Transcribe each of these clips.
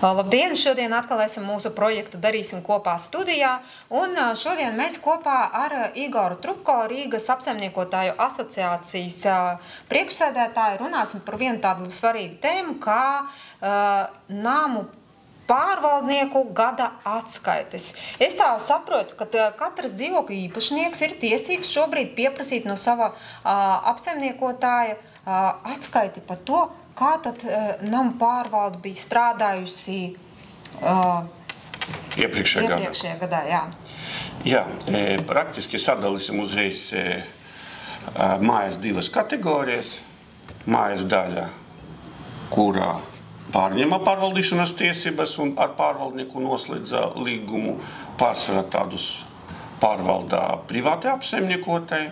Labdien! Šodien atkal esam mūsu projektu Darīsim kopā studijā, un šodien mēs kopā ar Igoru Trupko, Rīgas apsaimniekotāju asociācijas priekšsēdētāju, runāsim par vienu tādu svarīgu tēmu, kā namu pārvaldnieku gada atskaites. Es tā saprotu, ka katrs dzīvokļu īpašnieks ir tiesīgs šobrīd pieprasīt no sava apsaimniekotāja atskaiti par to, kā tad namu pārvalde bija strādājusi iepriekšējā gadā? Jā, praktiski sadalīsim uzreiz mājas divas kategorijas. Mājas daļa, kurā pārņēma pārvaldīšanas tiesības un ar pārvaldnieku noslēdza līgumu, pārsvarā tādus pārvaldā privāti apsaimniekotāji,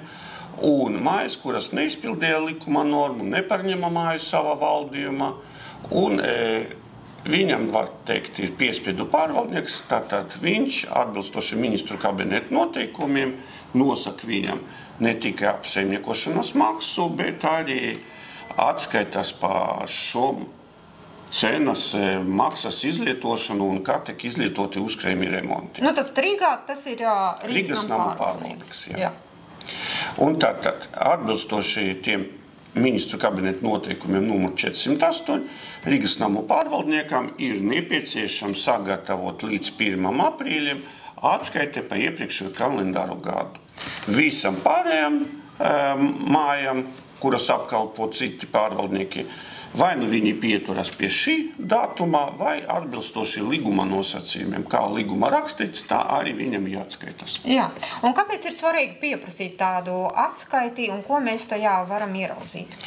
un mājas, kuras neizpildīja likuma normu, nepārņēma māju savā valdījumā, un viņam, var teikt, ir piespiedu pārvaldnieks, tātad viņš atbilstoši ministru kabineta noteikumiem nosaka viņam ne tikai apsaimniekošanas maksu, bet arī atskaitas par šo cenas maksas izlietošanu un kā tiek izlietoti uzkrājumi remonti. Nu, tad Rīgā tas ir Rīgas namu pārvaldnieks. Jā. Un tātad, atbilstoši tiem ministru kabineta noteikumiem numur 408, Rīgas namu pārvaldniekam ir nepieciešams sagatavot līdz 1. aprīlim atskaiti par iepriekšējo kalendāru gadu. Visam pārējām mājām, kuras apkalpo citi pārvaldnieki, vai nu viņi pieturas pie šī datumā, vai atbilstoši līguma nosacījumiem. Kā līguma rakstīts, tā arī viņam jāatskaitas. Jā, un kāpēc ir svarīgi pieprasīt tādu atskaiti un ko mēs tajā varam ieraudzīt?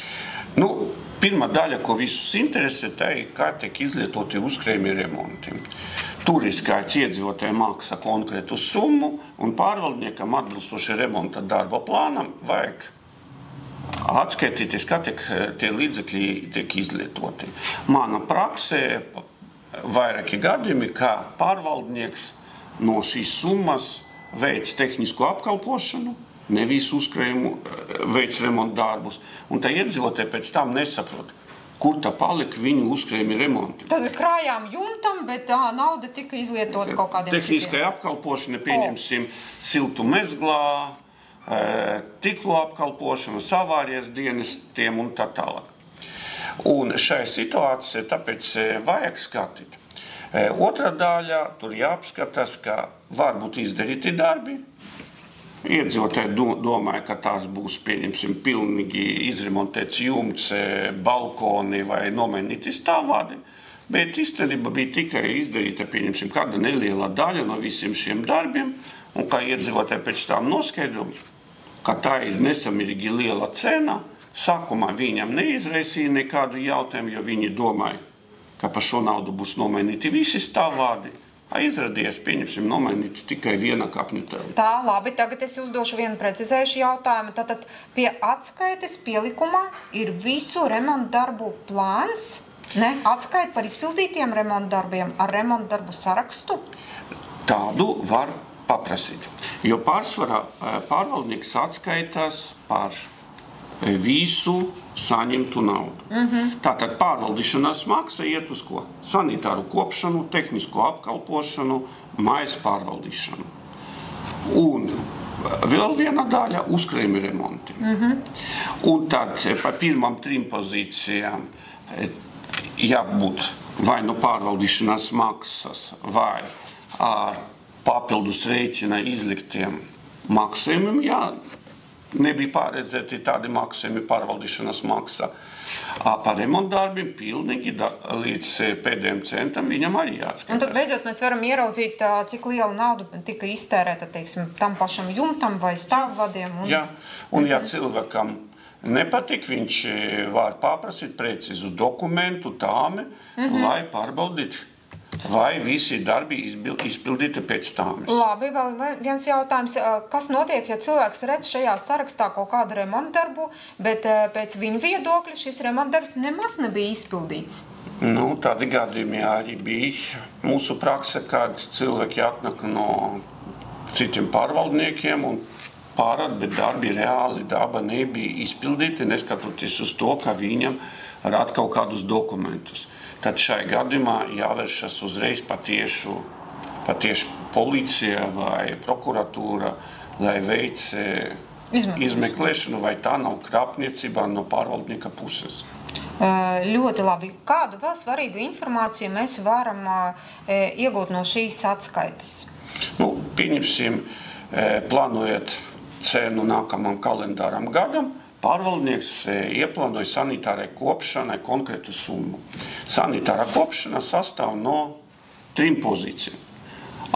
Nu, pirmā daļa, ko visus interesē, tā ir, kā tiek izlietoti uzkrājumi remonti. Tur ir skaits iedzīvotāju maksā konkrētu summu, un pārvaldniekam atbilstoši remonta darba plānam vajag atskaitīties, kā tie līdzekļi tiek izlietoti. Mana praksē vairāki gadījumi, kā pārvaldnieks no šīs summas veic tehnisko apkalpošanu, nevis uzkrājumu veic remonta darbus, un tā iedzīvotāji pēc tam nesaprot, kur tā palika viņu uzkrājumi remonti. Tad krājām jumtam, bet nauda tika izlietota kaut kādiem tehniskai apkalpošanai, pieņemsim siltu mezglā, tiklu apkalpošanu, savārijas dienestiem un tā tālāk. Un šai situācijai tāpēc vajag skatīt. Otra daļa, tur jāapskatās, ka var būt izdarīti darbi. Iedzīvotāji domāja, ka tās būs, pieņemsim, pilnīgi izremontēts jumts, balkoni vai nomainīti stāvvadi, bet īstenībā bija tikai izdarīta, pieņemsim, kāda neliela daļa no visiem šiem darbiem, un kā iedzīvotāji pēc tām noskaidroja, ka tā ir nesamērīgi liela cena. Sākumā viņam neizraisīja nekādu jautājumu, jo viņi domāja, ka par šo naudu būs nomainīti visi stāvvādi. Izrādījās, pieņemsim, nomainīti tikai viena kapņutēla. Tā, labi, tagad es uzdošu vienu precizējušu jautājumu. Tātad pie atskaites pielikumā ir visu remontu darbu plāns, ne? Atskaita par izpildītiem remontu darbiem ar remontu darbu sarakstu? Tādu var paprasīt, jo pārsvarā pārvaldnieks atskaitās par visu saņemtu naudu. Tātad pārvaldīšanās maksa iet uz ko? Sanitāru kopšanu, tehnisko apkalpošanu, mājas pārvaldīšanu. Un vēl viena daļa uzkrājumi remonti. Un tad par pirmām 3 pozīcijām jābūt vai no pārvaldīšanās maksas, vai ar papildus rēķina izliktiem maksājumiem, ja nebija pārredzēti tādi maksājumi pārvaldīšanas maksa. Par remontdarbiem pilnīgi līdz pēdējiem centam viņam arī jāatskatās. Un tad beidzot mēs varam ieraudzīt, cik liela nauda tika iztērēta, teiksim, tam pašam jumtam vai stāvvadiem. Jā, un ja cilvēkam nepatīk, viņš var paprasīt precīzu dokumentu tāmi, lai pārbaudītu, vai visi darbi izpildīti pēc tāmes. Labi, vēl viens jautājums. Kas notiek, ja cilvēks redz šajā sarakstā kaut kādu remontdarbu, bet pēc viņa viedokļa šis remontdarbs nemaz nebija izpildīts? Nu, tādi gadījumi arī bija mūsu prakse, kad cilvēki atnāk no citiem pārvaldniekiem un pārāda, bet darbi reāli daba nebija izpildīti, neskatoties uz to, ka viņam rāda kaut kādus dokumentus. tad šai gadījumā jāvēršas uzreiz patieši policija vai prokuratūra, lai veic izmeklēšanu, vai tā nav krāpniecībā no pārvaldnieka puses. Ļoti labi. Kādu vēl svarīgu informāciju mēs varam iegūt no šīs atskaites? Pieņemsim, plānojot cenu nākamam kalendāram gadam, pārvaldnieks ieplānoja sanitārai kopšanai konkrētu summu. Sanitārā kopšana sastāv no 3 pozīcijām.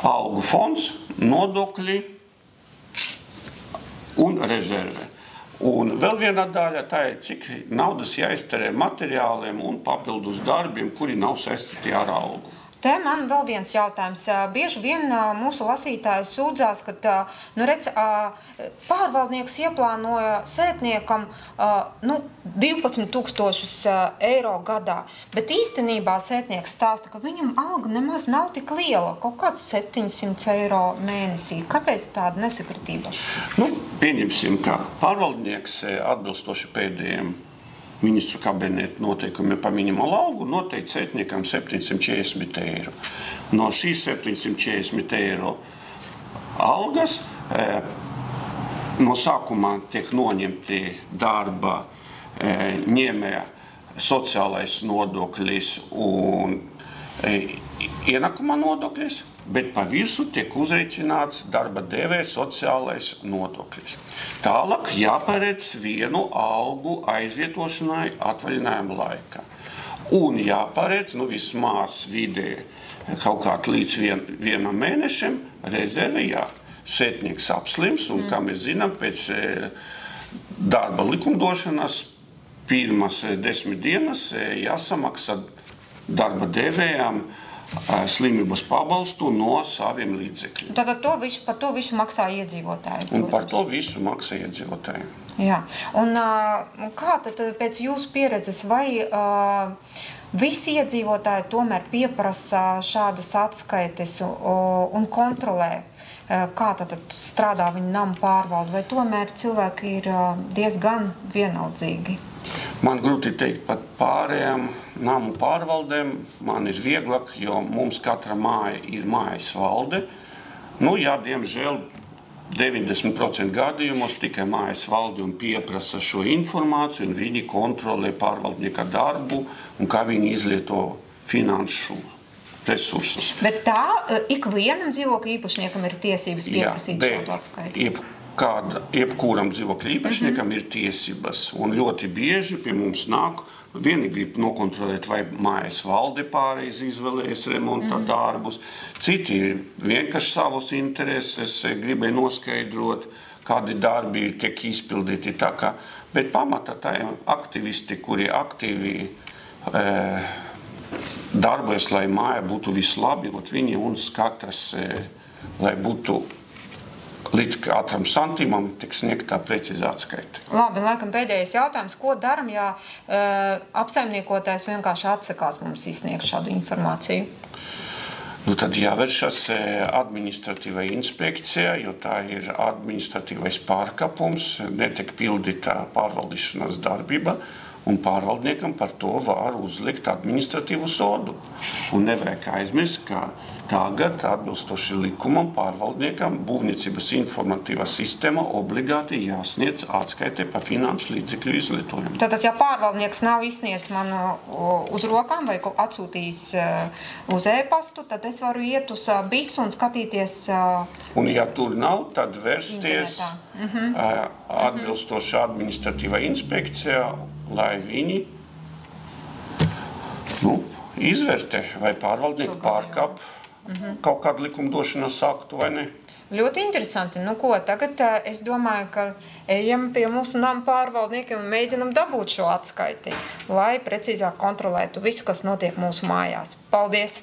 Algu fonds, nodokļi un rezerve. Un vēl viena daļa tā ir, cik naudas jāizterē materiāliem un papildus darbiem, kuri nav saistīti ar algu. Te man vēl viens jautājums. Bieži vien mūsu lasītāji sūdzās, ka pārvaldnieks ieplānoja sētniekam 12 000 eiro gadā, bet īstenībā sētnieks stāsta, ka viņam alga nemaz nav tik liela, kaut kāds 700 eiro mēnesī. Kāpēc tāda nesakritība? Pieņemsim, ka pārvaldnieks atbilstoši pēdējiem ministru kabineta noteikumiem par minimālu algu noteikti sētniekam 740 eiro. No šīs 740 eiro algas no sākumā tiek noņemti darba ņēmēja sociālais nodoklis un ienākuma nodoklis, bet pa visu tiek uzreicināts darba devēja sociālais nodoklis. Tālāk jāparedz vienu algu aizvietošanai atvaļinājuma laikā. Un jāparedz, vismaz vidē kaut kāds līdz vienam mēnešam rezervi, sētnieks apslims, un, kā mēs zinām, pēc darba likumdošanas pirmas 10 dienas jāsamaksā darba devējām slimības pabalstu no saviem līdzekļiem. Tātad par to visu maksā iedzīvotāji? Un par to visu maksā iedzīvotāji. Jā. Un kā tad pēc jūsu pieredzes, vai visi iedzīvotāji tomēr pieprasa šādas atskaites un kontrolē, kā tad strādā viņa nama pārvalde, vai tomēr cilvēki ir diezgan vienaldzīgi? Man grūti teikt par pārējām namu pārvaldēm. Man ir vieglāk, jo mums katra māja ir mājas valde. Diemžēl 90% gadījumos tikai mājas valde un pieprasa šo informāciju, un viņi kontrolē pārvaldnieka darbu un kā viņi izlieto finanšu resursus. Bet tā ikvienam dzīvokļa īpašniekam ir tiesības pieprasīt šādu atskaiti? Jebkuram dzīvokļa īpašniekam ir tiesības, un ļoti bieži pie mums nāk, vieni grib nokontrolēt, vai mājas valde pareizi izvēlējas remonta darbus, citi vienkārši savus intereses gribēja noskaidrot, kādi darbi tiek izpildīti. Bet pamatā tā ir aktivisti, kuri aktīvi darbojas, lai māja būtu vislabi, viņi un skatās, lai būtu līdz katram santīmam tiek sniegtā precīzā atskaita. Labi, laikam pēdējais jautājums. Ko daram, ja apsaimniekotājs vienkārši atsakās mums izsniegt šādu informāciju? Tad jāvēršas administratīvai inspekcijai, jo tā ir administratīvais pārkāpums, netiek pildīta pārvaldīšanas darbība, un pārvaldniekam par to var uzlikt administratīvu sodu. Un nevajag aizmirst, ka tagad atbilstoši likumam pārvaldniekam būvniecības informatīvā sistēma obligāti jāsniedz atskaite par finanšu līdzekļu izlietojumu. Tātad, ja pārvaldnieks nav izsniedz man uz rokām vai atsūtījis uz e-pastu, tad es varu iet uz BIS un skatīties un ja tur nav, tad vērsties atbilstoši administratīvā inspekcijā, lai viņi izvērtē, vai pārvaldnieki pārkāp kaut kādu likumdošanas aktu vai ne. Ļoti interesanti. Tagad es domāju, ka ejam pie mūsu nama pārvaldniekiem un mēģinam dabūt šo atskaiti, lai precīzāk kontrolētu visu, kas notiek mūsu mājās. Paldies!